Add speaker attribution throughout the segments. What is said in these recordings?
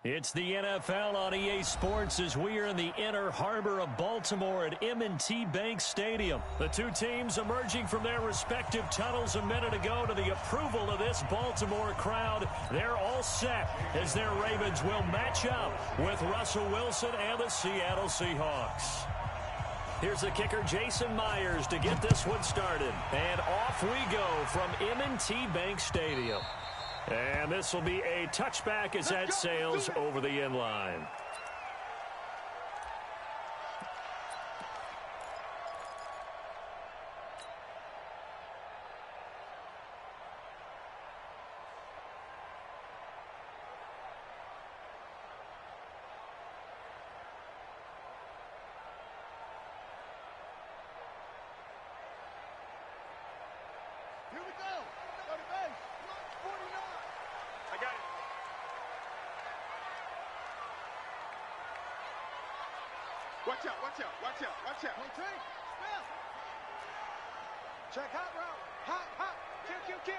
Speaker 1: It's the NFL on EA Sports as we are in the inner harbor of Baltimore at M&T Bank Stadium. The two teams emerging from their respective tunnels a minute ago to the approval of this Baltimore crowd. They're all set as their Ravens will match up with Russell Wilson and the Seattle Seahawks. Here's the kicker, Jason Myers, to get this one started. And off we go from M&T Bank Stadium. And this will be a touchback as that sails over the end line.
Speaker 2: Here we go. Go to base. 49. I got it. Watch out, watch out, watch out, watch out. One train. Spell. Check hot route. Hot, hot. Kill.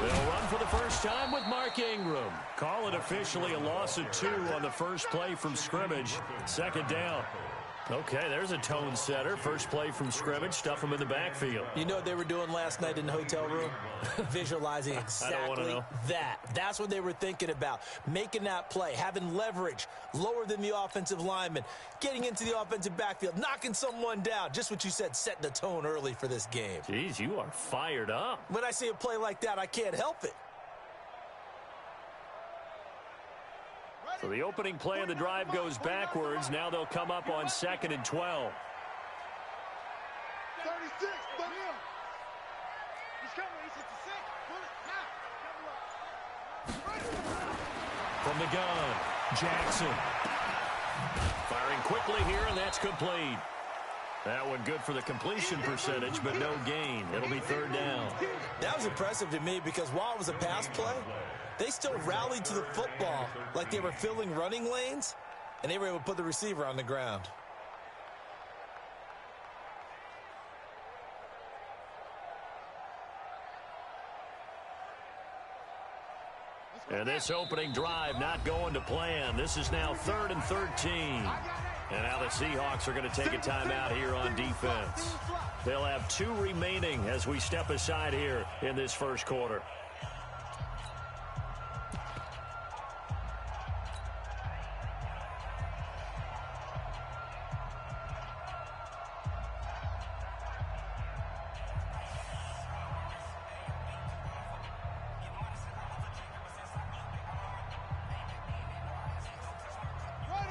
Speaker 1: They'll run for the first time with Mark Ingram. Call it officially a loss of 2 on the first play from scrimmage. Second down. Okay, there's a tone setter. First play from scrimmage, stuff them in the backfield.
Speaker 3: You know what they were doing last night in the hotel room? Visualizing exactly that. That's what they were thinking about. Making that play, having leverage, lower than the offensive lineman, getting into the offensive backfield, knocking someone down. Just what you said, setting the tone early for this game.
Speaker 1: Jeez, you are fired up.
Speaker 3: When I see a play like that, I can't help it.
Speaker 1: So the opening play of the drive goes backwards. Now they'll come up on 2nd and 12.
Speaker 2: 36, but him. He's coming. He's at the 6. Pull it now.
Speaker 1: From the gun, Jackson. Firing quickly here, and that's complete. That one good for the completion percentage, but no gain. It'll be third down.
Speaker 3: That was impressive to me because while it was a pass play, they still rallied to the football like they were filling running lanes, and they were able to put the receiver on the ground.
Speaker 1: And this opening drive not going to plan. This is now 3rd and 13. And now the Seahawks are going to take a timeout here on defense. They'll have 2 remaining as we step aside here in this first quarter.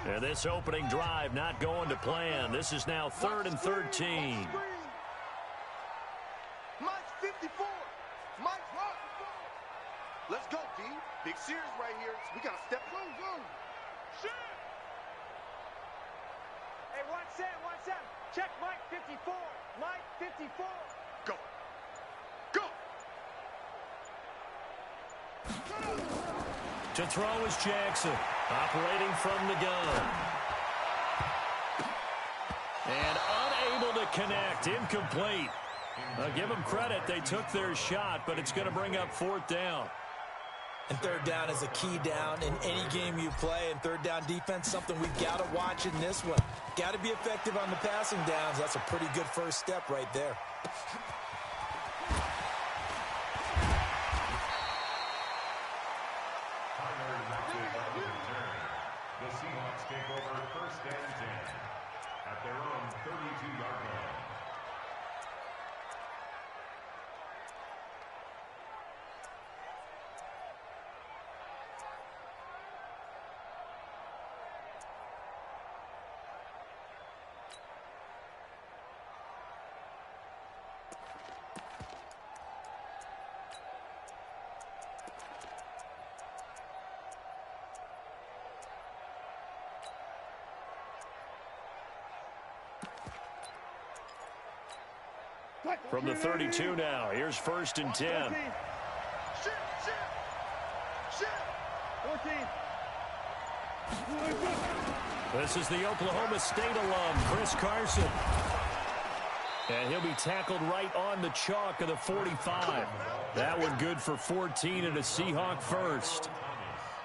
Speaker 1: And this opening drive not going to plan. This is now 3rd and 13.
Speaker 2: Mike's 54. Mike's rock. Let's go, D. Big series right here. We got to step. Go. Shit.
Speaker 4: Hey, 1-7. Check Mike 54. Mike 54.
Speaker 2: Go.
Speaker 1: To throw is Jackson, operating from the gun. And unable to connect, incomplete. Give them credit, they took their shot, but it's going to bring up 4th down.
Speaker 3: And third down is a key down in any game you play. And third down defense, something we've got to watch in this one. Got to be effective on the passing downs. That's a pretty good first step right there.
Speaker 5: The Seahawks take over 1st and 10 at their own 32-yard line.
Speaker 1: From the 32 now, here's 1st and 10.
Speaker 2: Shit. 14.
Speaker 1: This is the Oklahoma State alum, Chris Carson. And he'll be tackled right on the chalk of the 45. That one good for 14 and a Seahawk first.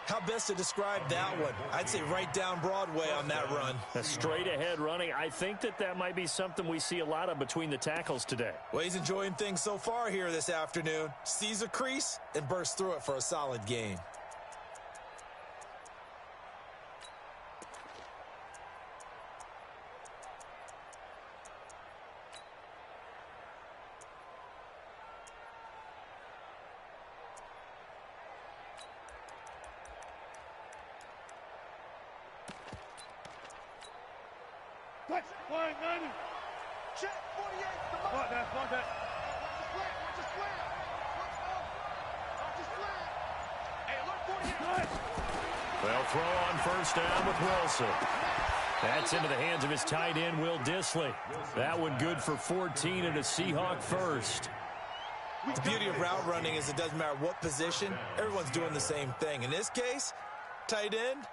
Speaker 3: How best to describe that one? I'd say right down Broadway on that run.
Speaker 1: Straight ahead running. I think that might be something we see a lot of between the tackles today.
Speaker 3: Well, he's enjoying things so far here this afternoon. Sees a crease and bursts through it for a solid gain.
Speaker 2: Flying 90. Check 48. Come on. Watch that. Watch the flat. Watch the flat. Watch the flat. Hey, look, 48.
Speaker 1: They'll throw on first down with Wilson. That's into the hands of his tight end, Will Dissly. That one good for 14 and a Seahawk first.
Speaker 3: The beauty of route running is it doesn't matter what position. Everyone's doing the same thing. In this case, tight end.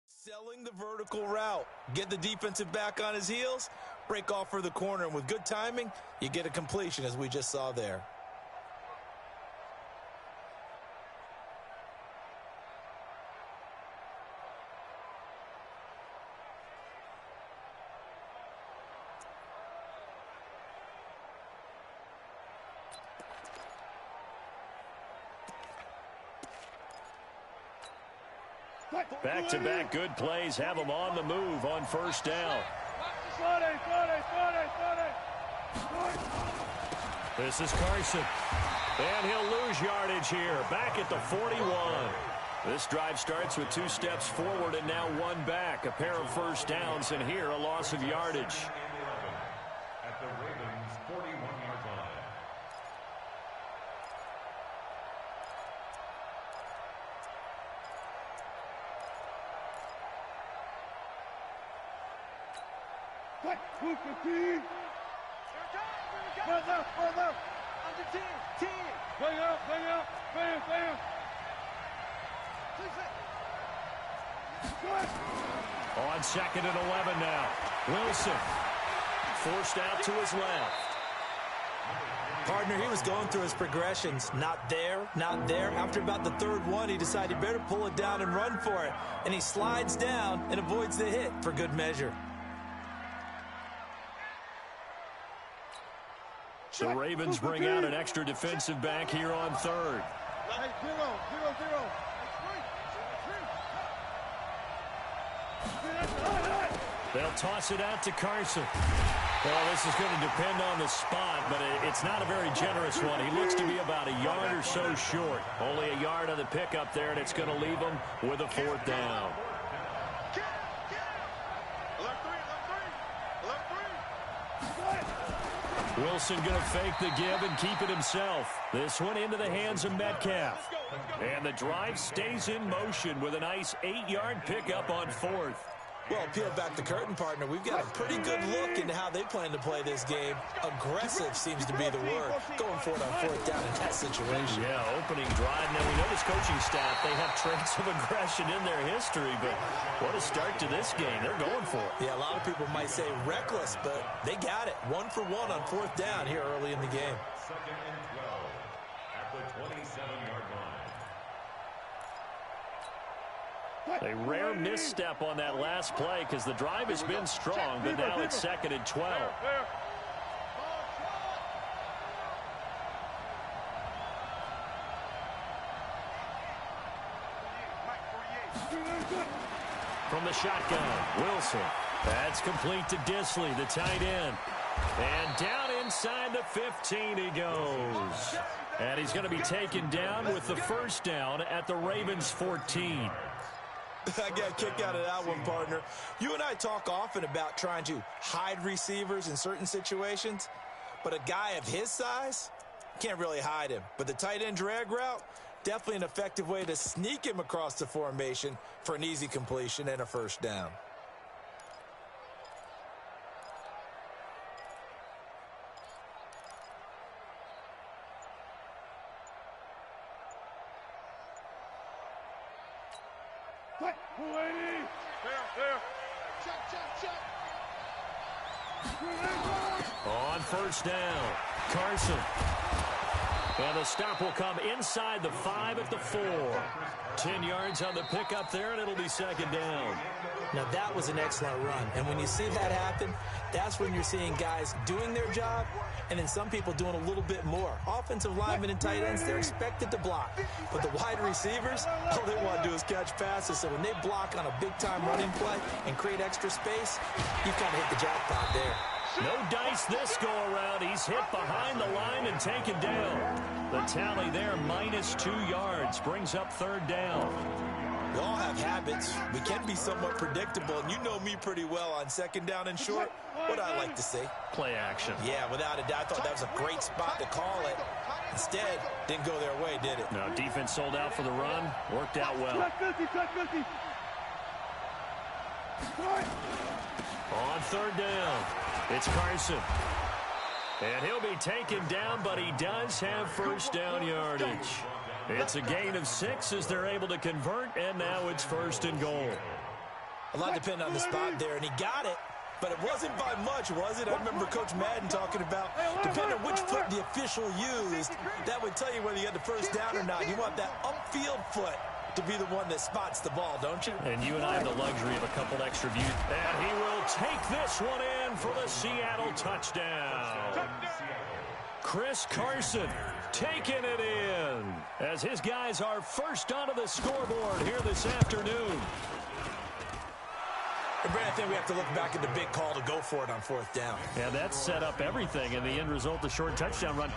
Speaker 3: Selling the vertical route. Get the defensive back on his heels, break off for the corner, and with good timing, you get a completion as we just saw there.
Speaker 1: Back-to-back good plays have him on the move on first down. This is Carson. And he'll lose yardage here. Back at the 41. This drive starts with 2 steps forward and now 1 back. A pair of first downs, and here a loss of yardage.
Speaker 5: At the Ravens' 41-yard line.
Speaker 1: On 2nd and 11 now. Wilson forced out to his left.
Speaker 3: Partner, he was going through his progressions. Not there, not there. After about the 3rd one, he decided he better pull it down and run for it. And he slides down and avoids the hit for good measure.
Speaker 1: The Ravens bring out an extra defensive back here on 3rd. They'll toss it out to Carson. Well, this is going to depend on the spot, but it's not a very generous one. He looks to be about a yard or so short. Only a yard on the pickup there, and it's going to leave him with a 4th down. Wilson going to fake the give and keep it himself. This one into the hands of Metcalf. And the drive stays in motion with a nice 8-yard pickup on 4th.
Speaker 3: Well, peel back the curtain, partner. We've got a pretty good look into how they plan to play this game. Aggressive seems to be the word. Going for it on 4th down in that situation.
Speaker 1: Yeah, opening drive. Now, we know this coaching staff, they have traits of aggression in their history, but what a start to this game. They're going for it.
Speaker 3: Yeah, a lot of people might say reckless, but they got it. 1 for 1 on 4th down here early in the game.
Speaker 5: 2nd and 12 at the 27-yard line.
Speaker 1: A rare misstep on that last play because the drive has been strong, but now it's 2nd and 12. From the shotgun, Wilson. That's complete to Dissly, the tight end. And down inside the 15 he goes. And he's going to be taken down with the 1st down at the Ravens' 14.
Speaker 3: I got a kick out of that one, partner. You and I talk often about trying to hide receivers in certain situations, but a guy of his size can't really hide him. But the tight end drag route, definitely an effective way to sneak him across the formation for an easy completion and a first down.
Speaker 1: On first down, Carson. And the stop will come inside the 5 at the 4. 10 yards on the pickup there, and it'll be second down.
Speaker 3: Now, that was an excellent run. And when you see that happen, that's when you're seeing guys doing their job and then some people doing a little bit more. Offensive linemen and tight ends, they're expected to block. But the wide receivers, all they want to do is catch passes. So when they block on a big-time running play and create extra space, you've kind of hit the jackpot there.
Speaker 1: No dice this go-around. He's hit behind the line and taken down. The tally there, -2 yards, brings up third down.
Speaker 3: We all have habits. We can be somewhat predictable, and you know me pretty well on second down and short. What I like to see.
Speaker 1: Play action.
Speaker 3: Yeah, without a doubt. I thought that was a great spot to call it. Instead, didn't go their way, did it?
Speaker 1: No, defense sold out for the run. Worked out well. On third down, it's Carson. And he'll be taken down, but he does have first down yardage. It's a gain of 6 as they're able to convert, and now it's first and goal.
Speaker 3: A lot depended on the spot there, and he got it, but it wasn't by much, was it? I remember Coach Madden talking about, depending on which foot the official used, that would tell you whether you had the first down or not. You want that upfield foot to be the one that spots the ball, don't you?
Speaker 1: And you and I have the luxury of a couple extra views. And he will take this one in for the Seattle touchdown. Chris Carson taking it in as his guys are first onto the scoreboard here this afternoon.
Speaker 3: And Brad, I think we have to look back at the big call to go for it on fourth down.
Speaker 1: Yeah, that set up everything, and the end result, the short touchdown run.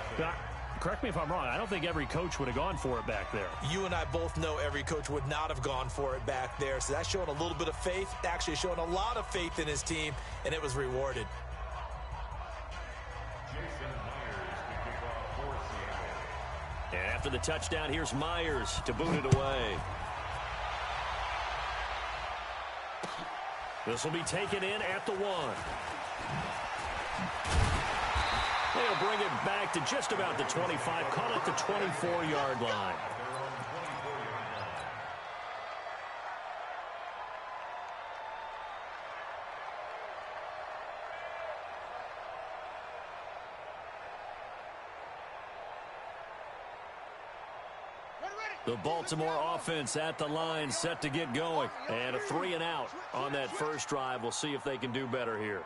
Speaker 1: Correct me if I'm wrong. I don't think every coach would have gone for it back there.
Speaker 3: You and I both know every coach would not have gone for it back there. So that's showing a little bit of faith, actually showing a lot of faith in his team, and it was rewarded.
Speaker 1: And after the touchdown, here's Myers to boot it away. This will be taken in at the 1. They'll bring it back to just about the 25, call it the 24-yard line. The Baltimore offense at the line, set to get going. And a 3 and out on that first drive. We'll see if they can do better here.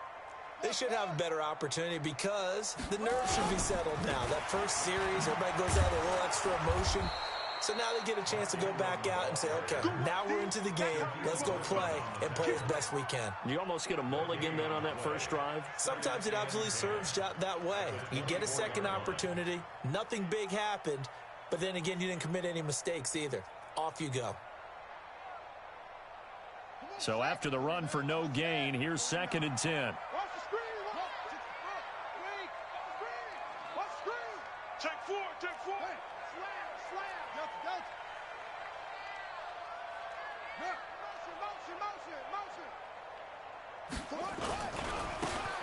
Speaker 3: They should have a better opportunity because the nerves should be settled now. That first series, everybody goes out with a little extra emotion. So now they get a chance to go back out and say, okay, now we're into the game. Let's go play and play as best we can.
Speaker 1: You almost get a mulligan then on that first drive?
Speaker 3: Sometimes it absolutely serves that way. You get a second opportunity. Nothing big happened. But then again, you didn't commit any mistakes either. Off you go.
Speaker 1: So after the run for no gain, here's 2nd and 10.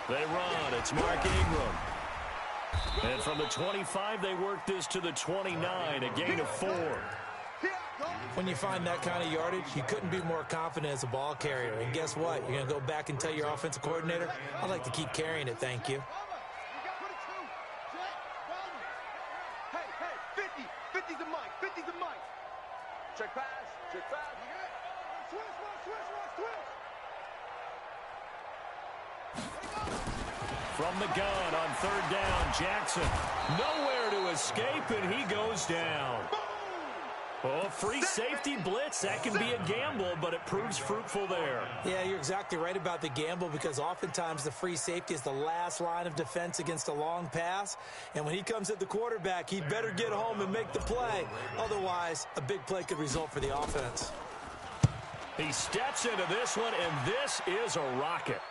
Speaker 1: They run. It's Mark Ingram. And from the 25, they work this to the 29, a gain of 4.
Speaker 3: When you find that kind of yardage, you couldn't be more confident as a ball carrier. And guess what? You're going to go back and tell your offensive coordinator, I'd like to keep carrying it, thank you.
Speaker 4: Hey, 50's the mic, 50's the mic. Check pass, check pass. Switch.
Speaker 1: From the gun on third down, Jackson. Nowhere to escape, and he goes down. Oh, free safety blitz. That can be a gamble, but it proves fruitful there.
Speaker 3: Yeah, you're exactly right about the gamble because oftentimes the free safety is the last line of defense against a long pass. And when he comes at the quarterback, he better get home and make the play. Otherwise, a big play could result for the offense.
Speaker 1: He steps into this one, and this is a rocket.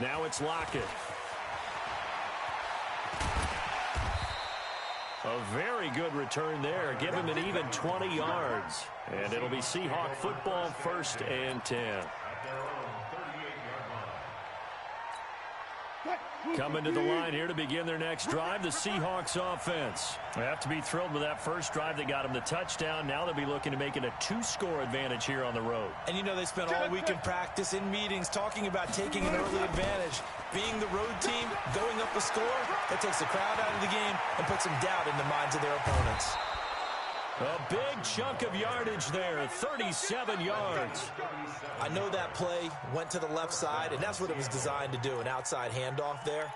Speaker 1: Now it's Lockett. A very good return there. Give him an even 20 yards. And it'll be Seahawk football, 1st and 10. Coming to the line here to begin their next drive, the Seahawks offense. They have to be thrilled with that first drive. They got them the touchdown. Now they'll be looking to make it a 2-score advantage here on the road.
Speaker 3: And you know they spent all week in practice, in meetings, talking about taking an early advantage. Being the road team, going up a score, that takes the crowd out of the game and puts some doubt in the minds of their opponents.
Speaker 1: A big chunk of yardage there, 37 yards.
Speaker 3: I know that play went to the left side, and that's what it was designed to do, an outside handoff there.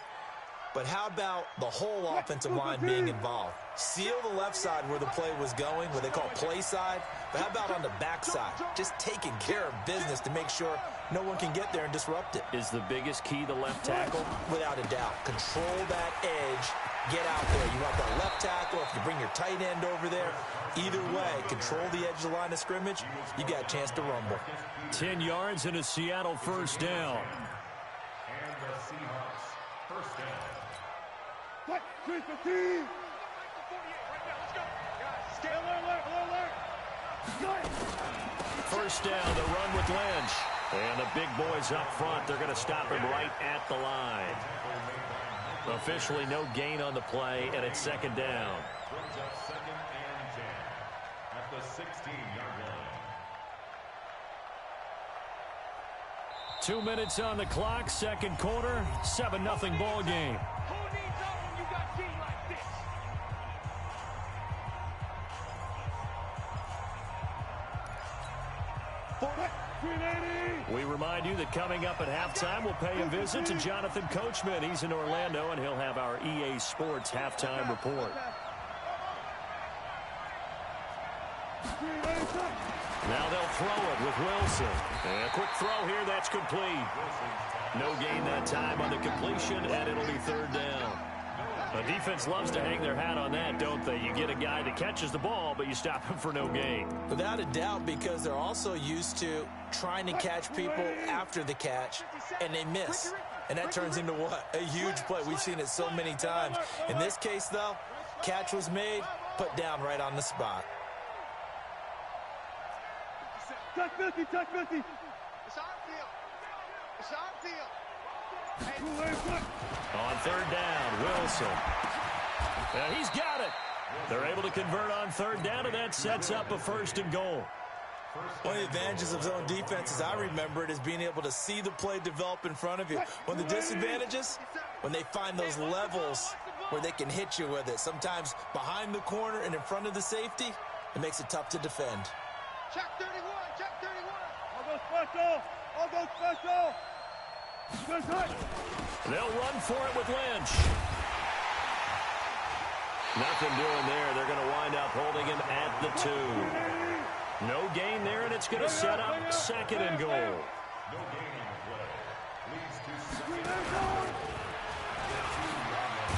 Speaker 3: But how about the whole offensive line being involved? Seal the left side where the play was going, what they call play side. But how about on the backside? Just taking care of business to make sure no one can get there and disrupt it.
Speaker 1: Is the biggest key the left tackle?
Speaker 3: Without a doubt. Control that edge. Get out there. You want that left tackle. If you bring your tight end over there, either way, control the edge of the line of scrimmage, you got a chance to rumble.
Speaker 1: 10 yards and a Seattle 1st down.
Speaker 5: And the Seahawks, 1st down.
Speaker 2: What? 315.
Speaker 1: First down, the run with Lynch. And the big boys up front, they're going to stop him right at the line. Officially no gain on the play, and it's 2nd down.
Speaker 5: Brings up 2nd and 10 at the 16-yard line.
Speaker 1: 2 minutes on the clock, 2nd quarter, 7-0 ball game.
Speaker 2: Who needs up when you got team like this?
Speaker 1: We remind you that coming up at halftime, we'll pay a visit to Jonathan Coachman. He's in Orlando, and he'll have our EA Sports halftime report. Now they'll throw it with Wilson. And a quick throw here, that's complete. No gain that time on the completion, and it'll be 3rd down. The defense loves to hang their hat on that, don't they? You get a guy that catches the ball, but you stop him for no gain.
Speaker 3: Without a doubt, because they're also used to trying to catch people after the catch, and they miss. And that turns into what? A huge play. We've seen it so many times. In this case, though, catch was made, put down right on the spot.
Speaker 2: Touch 50, touch 50.
Speaker 4: It's our field. It's our field.
Speaker 1: On 3rd down, Wilson. And he's got it. They're able to convert on 3rd down, and that sets up a 1st and goal.
Speaker 3: One of the advantages of zone defense, as I remember it, is being able to see the play develop in front of you. One of the disadvantages, when they find those levels where they can hit you with it. Sometimes behind the corner and in front of the safety, it makes it tough to defend.
Speaker 2: Check 31, check 31. I'll go special. I'll go special.
Speaker 1: They'll run for it with Lynch. Nothing doing there. They're going to wind up holding him at the 2. No gain there, and it's going to set up 2nd and goal.
Speaker 5: No gain on the play. Leads to 2nd and goal.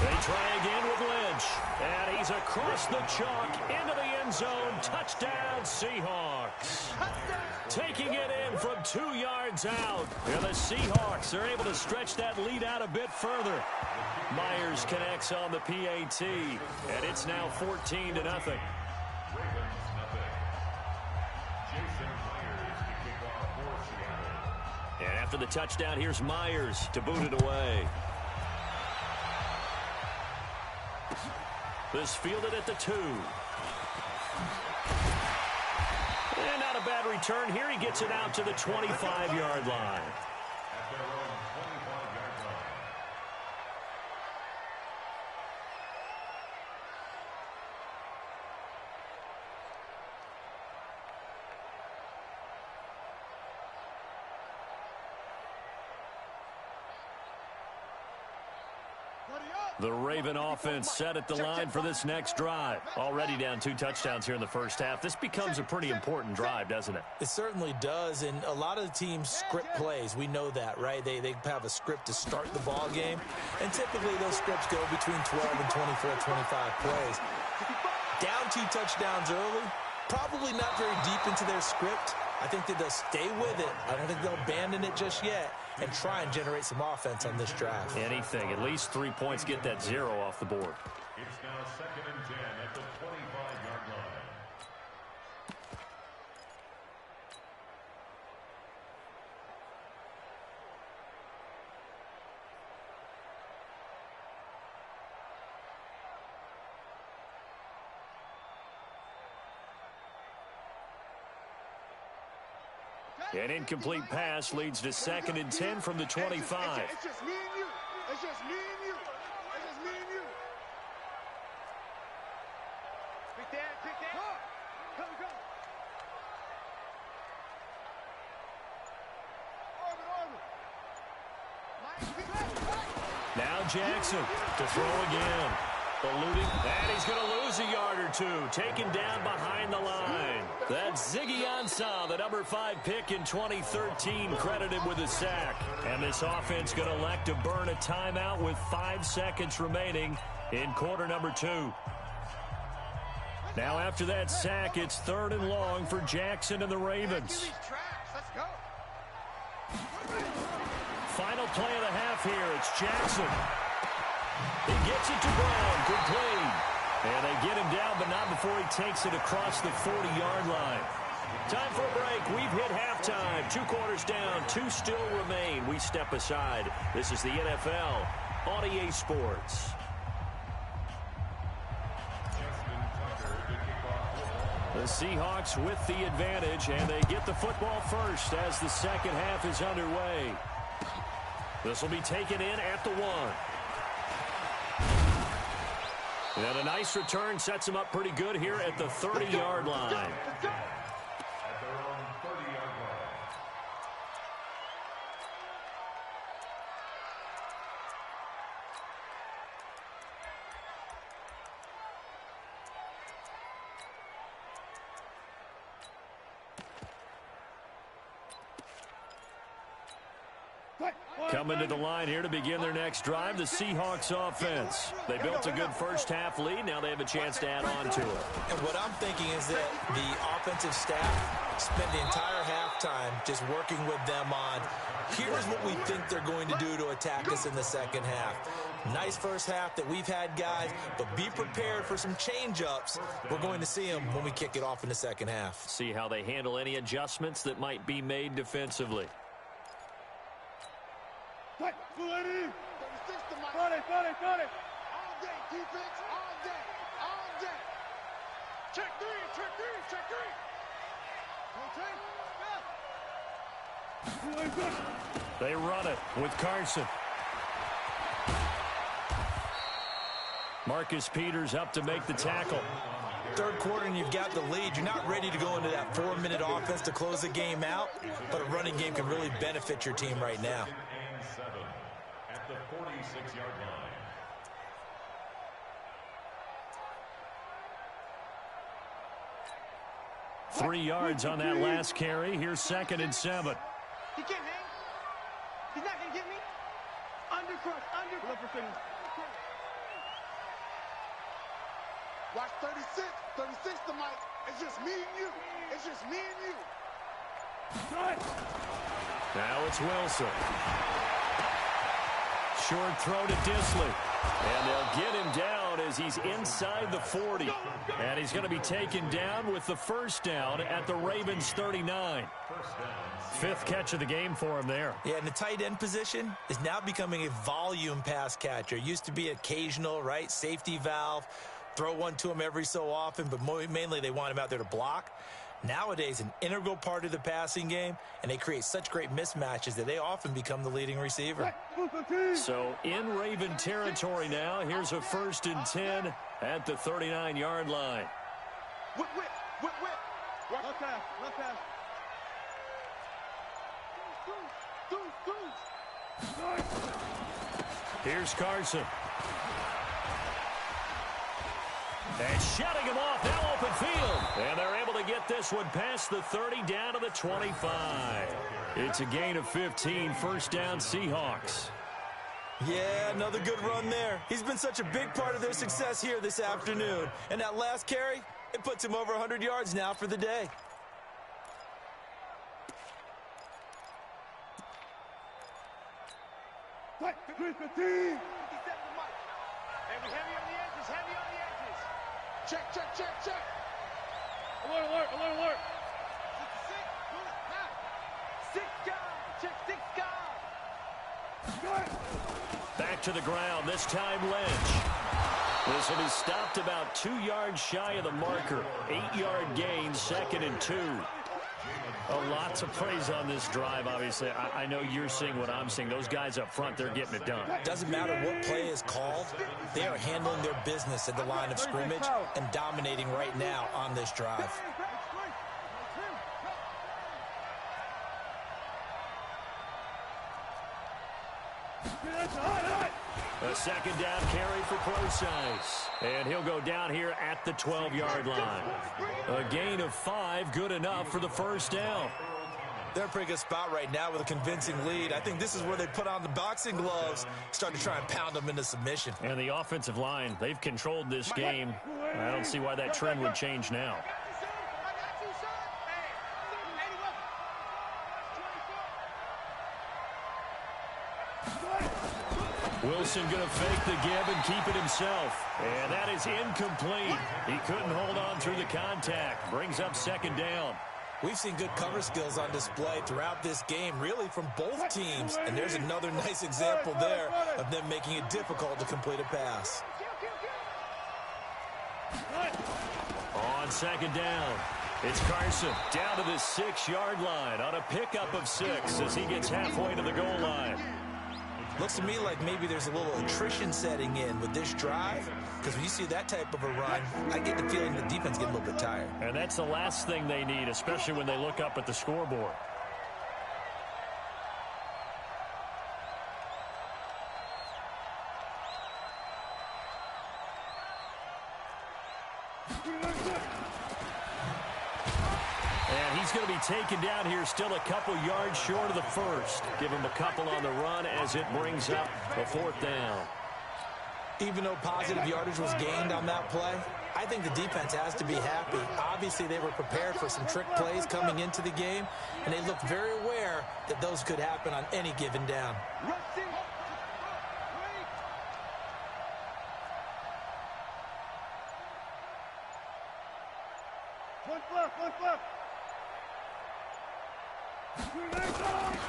Speaker 1: They try again with Lynch. And he's across the chalk into the end zone. Touchdown, Seahawks. Taking it in from 2 yards out. And the Seahawks are able to stretch that lead out a bit further. Myers connects on the PAT. And it's now 14-0.
Speaker 5: Ravens, nothing. Jason Myers to kick off for Seattle.
Speaker 1: And after the touchdown, here's Myers to boot it away. This fielded at the 2. And not a bad return here. He gets it out to the 25-yard line.
Speaker 5: At their own 25-yard line.
Speaker 1: The Raven offense set at the line for this next drive. Already down 2 touchdowns here in the first half. This becomes a pretty important drive, doesn't it?
Speaker 3: It certainly does, and a lot of the teams script plays. We know that, right? They have a script to start the ball game, and typically those scripts go between 12 and 24, 25 plays. Down 2 touchdowns early, probably not very deep into their script, I think that they'll stay with it. I don't think they'll abandon it just yet and try and generate some offense on this drive.
Speaker 1: Anything. At least 3 points, get that 0 off the board.
Speaker 5: It's now 2nd and 10 at the 25-yard line.
Speaker 1: An incomplete pass leads to 2nd and 10 from the 25.
Speaker 2: It's just me and you. It's just me and you. It's just me and you. Big Dan, big Dan. Go, go.
Speaker 1: Now Jackson to throw again. Eluding, and he's going to lose a yard or two. Taken down behind the line. That's Ziggy Ansah, the number 5 pick in 2013, credited with a sack. And this offense going to elect to burn a timeout with 5 seconds remaining in quarter number 2. Now after that sack, it's 3rd and long for Jackson and the Ravens.
Speaker 2: Let's go.
Speaker 1: Final play of the half here. It's Jackson. He gets it to Brown, complete. And they get him down, but not before he takes it across the 40-yard line. Time for a break. We've hit halftime. 2 quarters down, 2 still remain. We step aside. This is the NFL on EA Sports. The Seahawks with the advantage, and they get the football first as the second half is underway. This will be taken in at the 1. And a nice return sets him up pretty good here at the 30-yard line.
Speaker 5: At their own 30-yard line.
Speaker 1: Coming to the line here to begin their next drive, the Seahawks offense. They built a good first-half lead. Now they have a chance to add on to it.
Speaker 3: And what I'm thinking is that the offensive staff spent the entire halftime just working with them on, here's what we think they're going to do to attack us in the second half. Nice first half that we've had, guys, but be prepared for some change-ups. We're going to see them when we kick it off in the second half.
Speaker 1: See how they handle any adjustments that might be made defensively.
Speaker 2: Got it. All day, defense, all day, all day. Check three.
Speaker 1: They run it with Carson. Marcus Peters up to make the tackle.
Speaker 3: Third quarter and you've got the lead. You're not ready to go into that 4-minute offense to close the game out, but a running game can really benefit your team right now.
Speaker 5: And 7 at the 46-yard line.
Speaker 1: Three yards on that last carry. Here's 2nd and 7.
Speaker 2: He can't hang. He's not going to get me. Undercrush. Watch 36. 36 to Mike. It's just me and you.
Speaker 1: Now it's Wilson. Short throw to Disley. And they'll get him down as he's inside the 40. And he's going to be taken down with the first down at the Ravens 39. 5th catch of the game for him there.
Speaker 3: Yeah, and the tight end position is now becoming a volume pass catcher. It used to be occasional, right? Safety valve. Throw one to him every so often, but mainly they want him out there to block. Nowadays, an integral part of the passing game, and they create such great mismatches that they often become the leading receiver.
Speaker 1: So in Raven territory now, here's a 1st and 10 at the 39-yard line.
Speaker 2: Whip. Left pass.
Speaker 1: Here's Carson. And shutting him off, now open field. And they're able to get this one past the 30 down to the 25. It's a gain of 15, first down Seahawks.
Speaker 3: Yeah, another good run there. He's been such a big part of their success here this afternoon. And that last carry, it puts him over 100 yards now for the day.
Speaker 2: 315. 57 to Mike. Hey, we heavy on the edges, heavy on the edges. Check, check, check, check. Alert, alert, alert, alert. 66, pull it, now. 6 guys, check 6 guys.
Speaker 1: Back to the ground, this time Lynch. This will be stopped about 2 yards shy of the marker. 8-yard gain, 2nd and 2. Lots of praise on this drive, obviously. I know you're seeing what I'm seeing. Those guys up front, they're getting it done.
Speaker 3: Doesn't matter what play is called. They are handling their business at the line of scrimmage and dominating right now on this drive.
Speaker 1: A 2nd down carry for Procise. And he'll go down here at the 12-yard line. A gain of 5, good enough for the 1st down.
Speaker 3: They're in a pretty good spot right now with a convincing lead. I think this is where they put on the boxing gloves, start to try and pound them into submission.
Speaker 1: And the offensive line, they've controlled this game. I don't see why that trend would change now. Wilson going to fake the give and keep it himself. And that is incomplete. He couldn't hold on through the contact. Brings up 2nd down.
Speaker 3: We've seen good cover skills on display throughout this game, really from both teams. And there's another nice example there of them making it difficult to complete a pass.
Speaker 1: On 2nd down, it's Carson down to the 6-yard line on a pickup of 6 as he gets halfway to the goal line.
Speaker 3: Looks to me like maybe there's a little attrition setting in with this drive, because when you see that type of a run, I get the feeling the defense gets a little bit tired.
Speaker 1: And that's the last thing they need, especially when they look up at the scoreboard. And he's going to be taken down here still a couple yards short of the 1st. Give him a couple on the run as it brings up a 4th down.
Speaker 3: Even though positive yardage was gained on that play, I think the defense has to be happy. Obviously, they were prepared for some trick plays coming into the game, and they looked very aware that those could happen on any given down.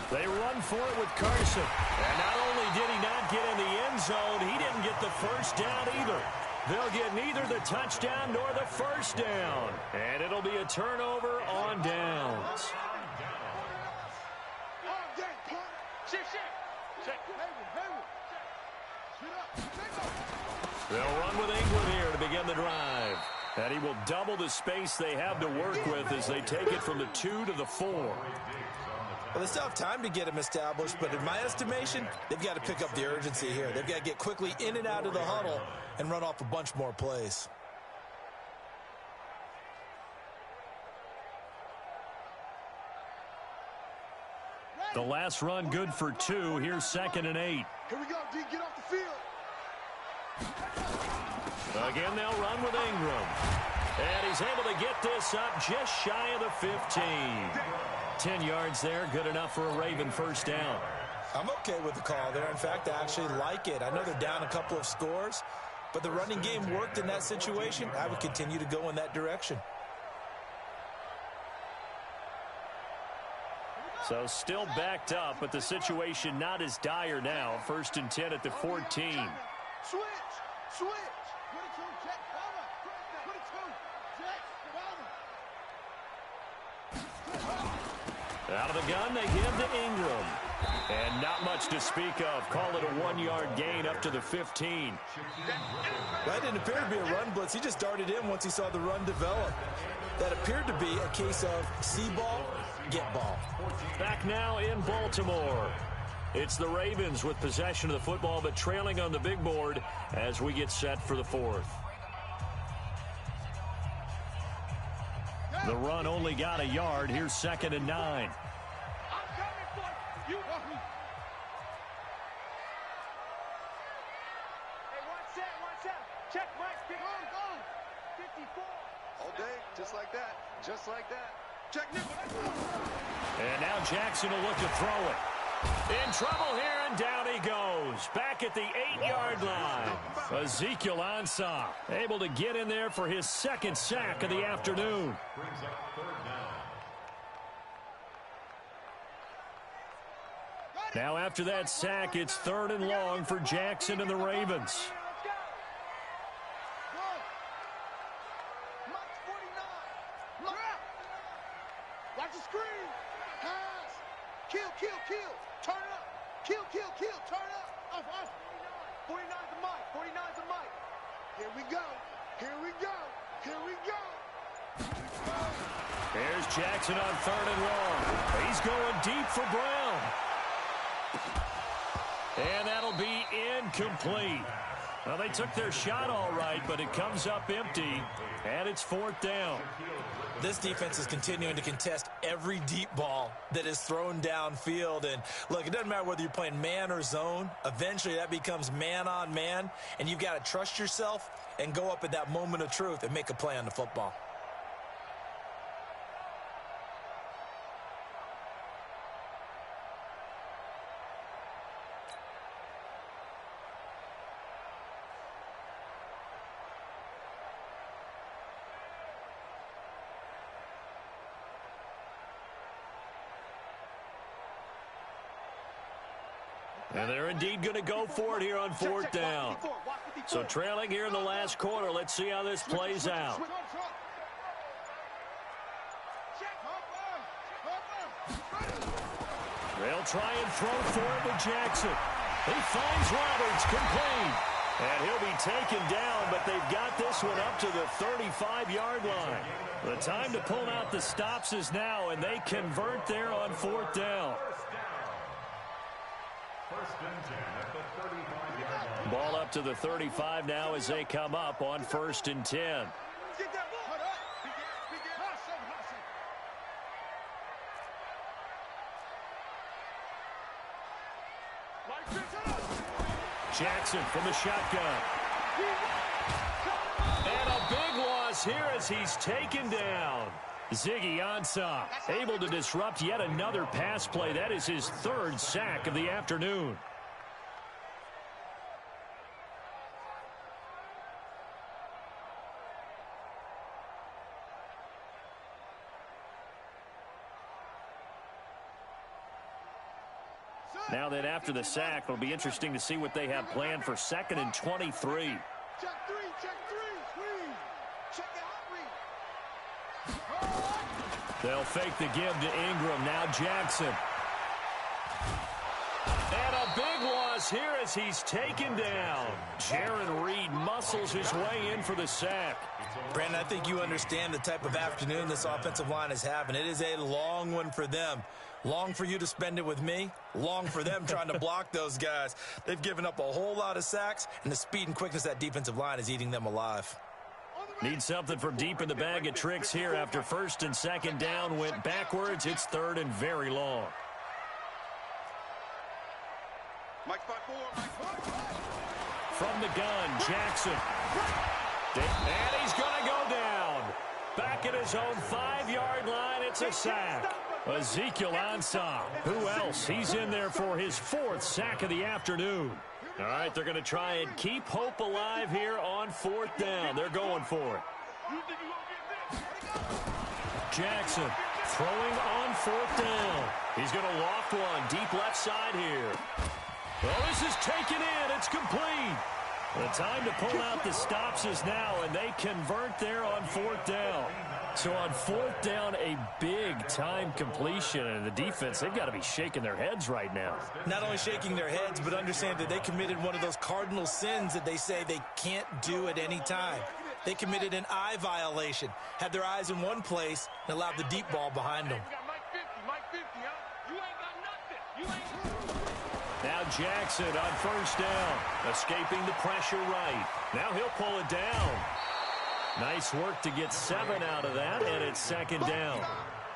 Speaker 1: They run for it with Carson. And not only did he not get in the end zone, he didn't get the 1st down either. They'll get neither the touchdown nor the 1st down. And it'll be a turnover on downs. They'll run with England here to begin the drive. And he will double the space they have to work with as they take it from the 2 to the 4.
Speaker 3: Well, they still have time to get him established, but in my estimation, they've got to pick up the urgency here. They've got to get quickly in and out of the huddle and run off a bunch more plays.
Speaker 1: The last run good for 2. Here's 2nd and 8.
Speaker 2: Here we go, D. Get off the field.
Speaker 1: Again, they'll run with Ingram. And he's able to get this up just shy of the 15. 10 yards there, good enough for a Raven 1st down.
Speaker 3: I'm okay with the call there. In fact, I actually like it. I know they're down a couple of scores, but the running game worked in that situation. I would continue to go in that direction.
Speaker 1: So still backed up, but the situation not as dire now. 1st and 10 at the 14.
Speaker 2: Switch! Switch! 22, check, cover! 22, check, cover!
Speaker 1: Out of the gun, they give to Ingram. And not much to speak of. Call it a 1-yard gain up to the 15.
Speaker 3: That didn't appear to be a run blitz. He just darted in once he saw the run develop. That appeared to be a case of see ball, get ball.
Speaker 1: Back now in Baltimore. It's the Ravens with possession of the football, but trailing on the big board as we get set for the 4th. The run only got a yard. Here's 2nd and 9.
Speaker 2: I'm coming for you. Hey, one set. Check, Mike. Pick on, go. 54.
Speaker 4: All day, just like that. Just like that. Check, Nick.
Speaker 1: And now Jackson will look to throw it. In trouble here, and down he goes. Back at the 8-yard line. Ezekiel Ansah able to get in there for his second sack of the afternoon.
Speaker 5: Brings up third down.
Speaker 1: Now after that sack, it's 3rd and long for Jackson and the Ravens.
Speaker 2: Watch the screen. Pass. Kill. Turn it up. Kill. Turn it up. Off. 49's the mic. 49's the mic. Here we go.
Speaker 1: There's Jackson on 3rd and long. He's going deep for Brown. And that'll be incomplete. Well, they took their shot all right, but it comes up empty, and it's 4th down.
Speaker 3: This defense is continuing to contest every deep ball that is thrown downfield. And, look, it doesn't matter whether you're playing man or zone. Eventually, that becomes man-on-man, and you've got to trust yourself and go up at that moment of truth and make a play on the football.
Speaker 1: And they're indeed going to go for it here on 4th down. So trailing here in the last quarter. Let's see how this plays out. They'll try and throw for it with Jackson. He finds Roberts, complete. And he'll be taken down, but they've got this one up to the 35-yard line. The time to pull out the stops is now, and they convert there on 4th down.
Speaker 5: First and 10 at the 35-yard line.
Speaker 1: Ball up to the 35 now as they come up on 1st and 10.
Speaker 2: Get that ball.
Speaker 1: Jackson from the shotgun. And a big loss here as he's taken down. Ziggy Ansah able to disrupt yet another pass play. That is his 3rd sack of the afternoon. Now that after the sack, it'll be interesting to see what they have planned for 2nd and 23.
Speaker 2: Check three. Screen. Check the hot read.
Speaker 1: They'll fake the give to Ingram. Now Jackson. And a big loss here as he's taken down. Jaron Reed muscles his way in for the sack.
Speaker 3: Brandon, I think you understand the type of afternoon this offensive line is having. It is a long one for them. Long for you to spend it with me. Long for them trying to block those guys. They've given up a whole lot of sacks, and the speed and quickness of that defensive line is eating them alive.
Speaker 1: Need something from deep in the bag of tricks here after 1st and 2nd down went backwards. It's 3rd and very long.
Speaker 2: Mike 5-4.
Speaker 1: From the gun, Jackson. And he's going to go down. Back at his own 5-yard line, it's a sack. Ezekiel Ansah. Who else? He's in there for his 4th sack of the afternoon. All right, they're going to try and keep hope alive here on 4th down. They're going for it. Jackson throwing on 4th down. He's going to loft one deep left side here. Well, this is taken in. It's complete. The time to pull out the stops is now, and they convert there on 4th down. So on 4th down, a big-time completion, and the defense, they've got to be shaking their heads right now.
Speaker 3: Not only shaking their heads, but understand that they committed one of those cardinal sins that they say they can't do at any time. They committed an eye violation, had their eyes in one place, and allowed the deep ball behind them.
Speaker 1: Now Jackson on 1st down, escaping the pressure right. Now he'll pull it down. Nice work to get 7 out of that, and it's 2nd down.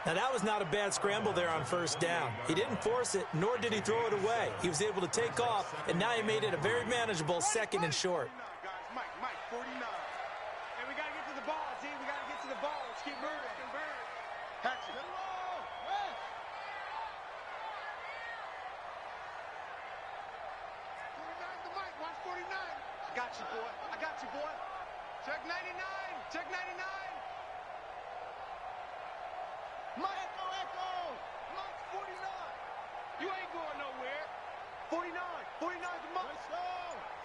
Speaker 3: Now, that was not a bad scramble there on 1st down. He didn't force it, nor did he throw it away. He was able to take off, and now he made it a very manageable 2nd and short.
Speaker 2: Mike 49. Hey, we got to get to the ball, G. We got to get to the ball. Let's keep moving. Action. got you, boy. I got you, boy. Check 99. Check 99. Mike, echo. Mike's 49. You ain't going nowhere. 49. 49's a Mike. Let's go.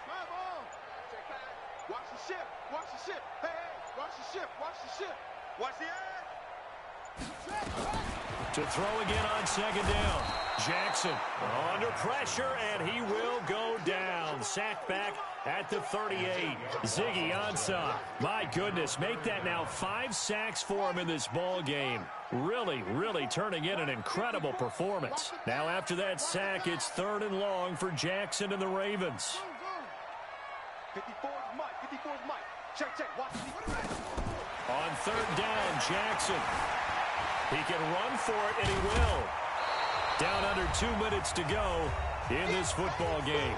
Speaker 2: Come on. Check back. Watch the ship. Watch the ship. Hey, hey. Watch the ship. Watch the ship. Watch the air.
Speaker 1: To throw again on second down. Jackson under pressure, and he will go down. Sacked back at the 38. Ziggy Ansah. My goodness, make that now 5 sacks for him in this ball game. Really, really turning in an incredible performance. Now after that sack, it's 3rd and long for Jackson and the Ravens.
Speaker 2: 54's Mike. 54's Mike. Check, check. Watch the
Speaker 1: On 3rd down, Jackson. He can run for it, and he will. Down under 2 minutes to go in this football game.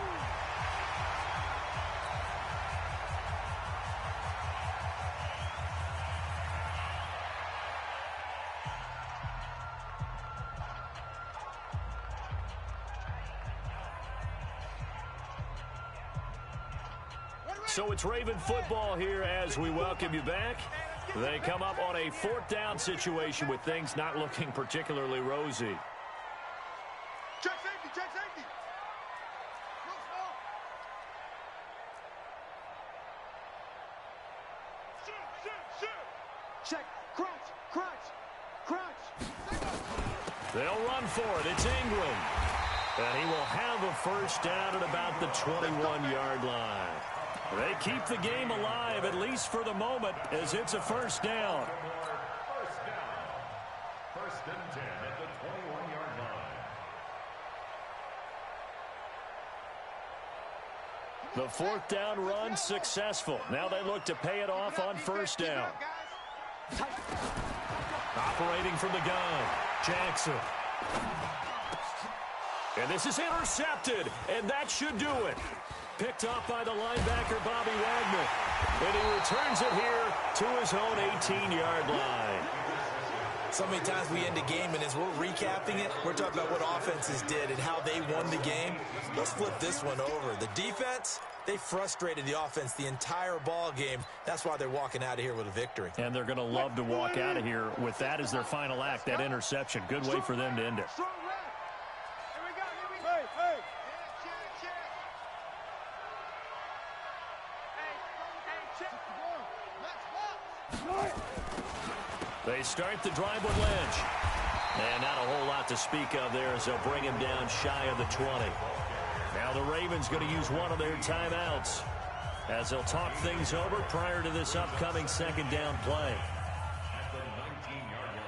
Speaker 1: So it's Raven football here as we welcome you back. They come up on a 4th down situation with things not looking particularly rosy.
Speaker 2: check safety. Check safety. Check. Crunch.
Speaker 1: They'll run for it. It's Ingram. And he will have a 1st down at about the 21-yard line. They keep the game alive, at least for the moment, as it's a 1st down.
Speaker 5: First down. 1st and 10 at the 21-yard line.
Speaker 1: The 4th down run successful. Now they look to pay it off on 1st down. Operating from the gun, Jackson. And this is intercepted, and that should do it. Picked off by the linebacker, Bobby Wagner. And he returns it here to his own 18-yard line.
Speaker 3: So many times we end a game, and as we're recapping it, we're talking about what offenses did and how they won the game. Let's flip this one over. The defense, they frustrated the offense the entire ball game. That's why they're walking out of here with a victory.
Speaker 1: And they're going to love to walk out of here with that as their final act, that interception. Good way for them to end it. They start the drive with Lynch. And not a whole lot to speak of there as they'll bring him down shy of the 20. Now the Ravens going to use one of their timeouts as they'll talk things over prior to this upcoming 2nd down play.
Speaker 5: At the 19-yard line.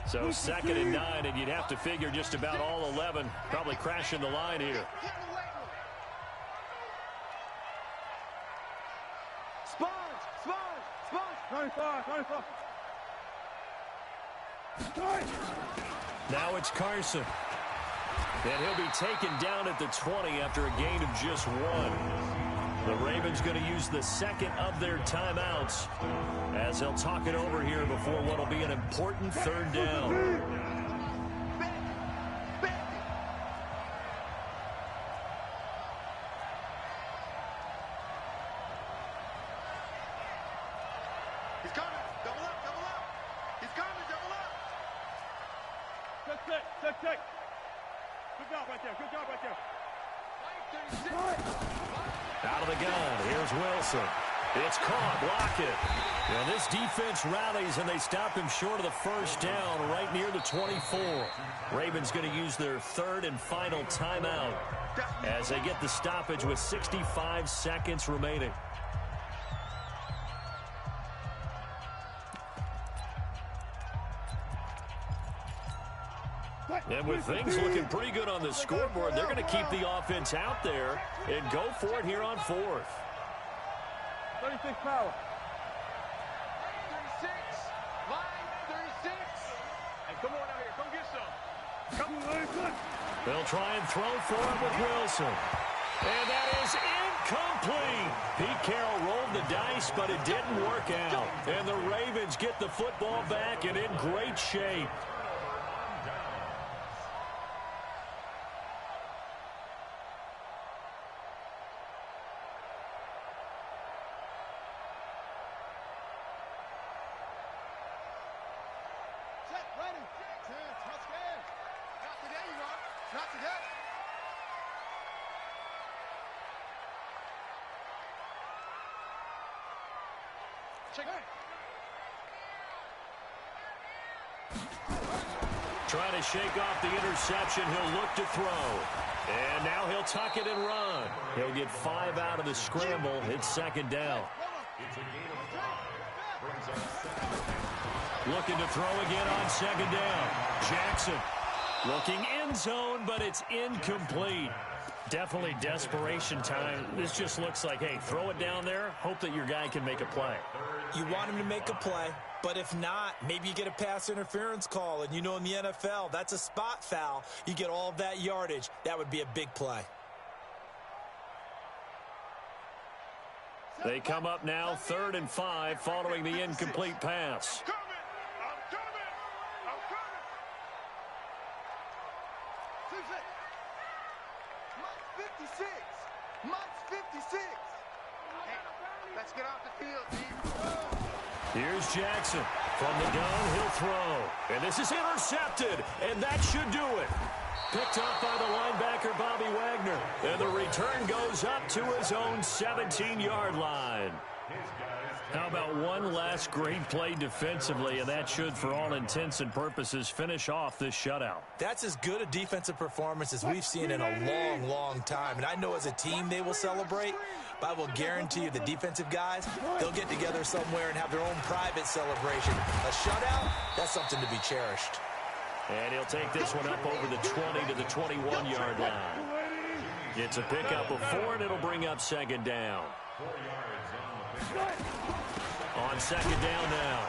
Speaker 1: So 2nd and 9, and you'd have to figure just about all 11 probably crashing the line here.
Speaker 2: Sponge. 95.
Speaker 1: Now it's Carson. And he'll be taken down at the 20 after a gain of just 1. The Ravens going to use the 2nd of their timeouts as they'll talk it over here before what will be an important 3rd down.
Speaker 2: He's coming. Double up. He's coming. Double up. Check. Good job right there.
Speaker 1: Out of the gun, here's Wilson. It's caught, Lockett. And this defense rallies, and they stop him short of the 1st down right near the 24. Ravens going to use their 3rd and final timeout as they get the stoppage with 65 seconds remaining. And with things looking pretty good on the scoreboard, they're going to keep the offense out there and go for it here on 4th.
Speaker 2: 36 power. 36. Line 36. Hey, come on out here. Come get some. Come on.
Speaker 1: They'll try and throw for it with Wilson. And that is Incomplete. Pete Carroll rolled the dice, but it didn't work out. And the Ravens get the football back and in great shape. Trying to shake off the interception. He'll look to throw. And now he'll tuck it and run. He'll get 5 out of the scramble. It's second down. Looking to throw again on second down. Jackson looking end zone, but it's incomplete. Definitely desperation time. This just looks like, hey, throw it down there. Hope that your guy can make a play.
Speaker 3: You want him to make a play, but if not, maybe you get a pass interference call. And you know in the NFL, that's a spot foul. You get all of that yardage. That would be a big play.
Speaker 1: They come up now 3rd and 5 following the incomplete pass.
Speaker 2: I'm coming. Mike's 56. Mike's 56. Hey, let's get off the field, team.
Speaker 1: Here's Jackson. From the gun, he'll throw. And this is intercepted, and that should do it. Picked up by the linebacker, Bobby Wagner. And the return goes up to his own 17-yard line. How about one last great play defensively, and that should, for all intents and purposes, finish off this shutout.
Speaker 3: That's as good a defensive performance as we've seen in a long, long time. And I know as a team they will celebrate, but I will guarantee you the defensive guys, they'll get together somewhere and have their own private celebration. A shutout, that's something to be cherished.
Speaker 1: And he'll take this one up over the 20 to the 21-yard line. It's a pickup of 4, and it'll bring up second down. On second down now,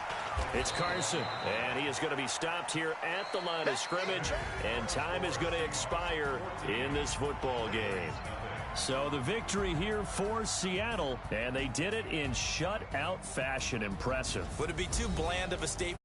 Speaker 1: it's Carson, and he is going to be stopped here at the line of scrimmage, and time is going to expire in this football game. So the victory here for Seattle, and they did it in shutout fashion. Impressive.
Speaker 3: Would it be too bland of a statement?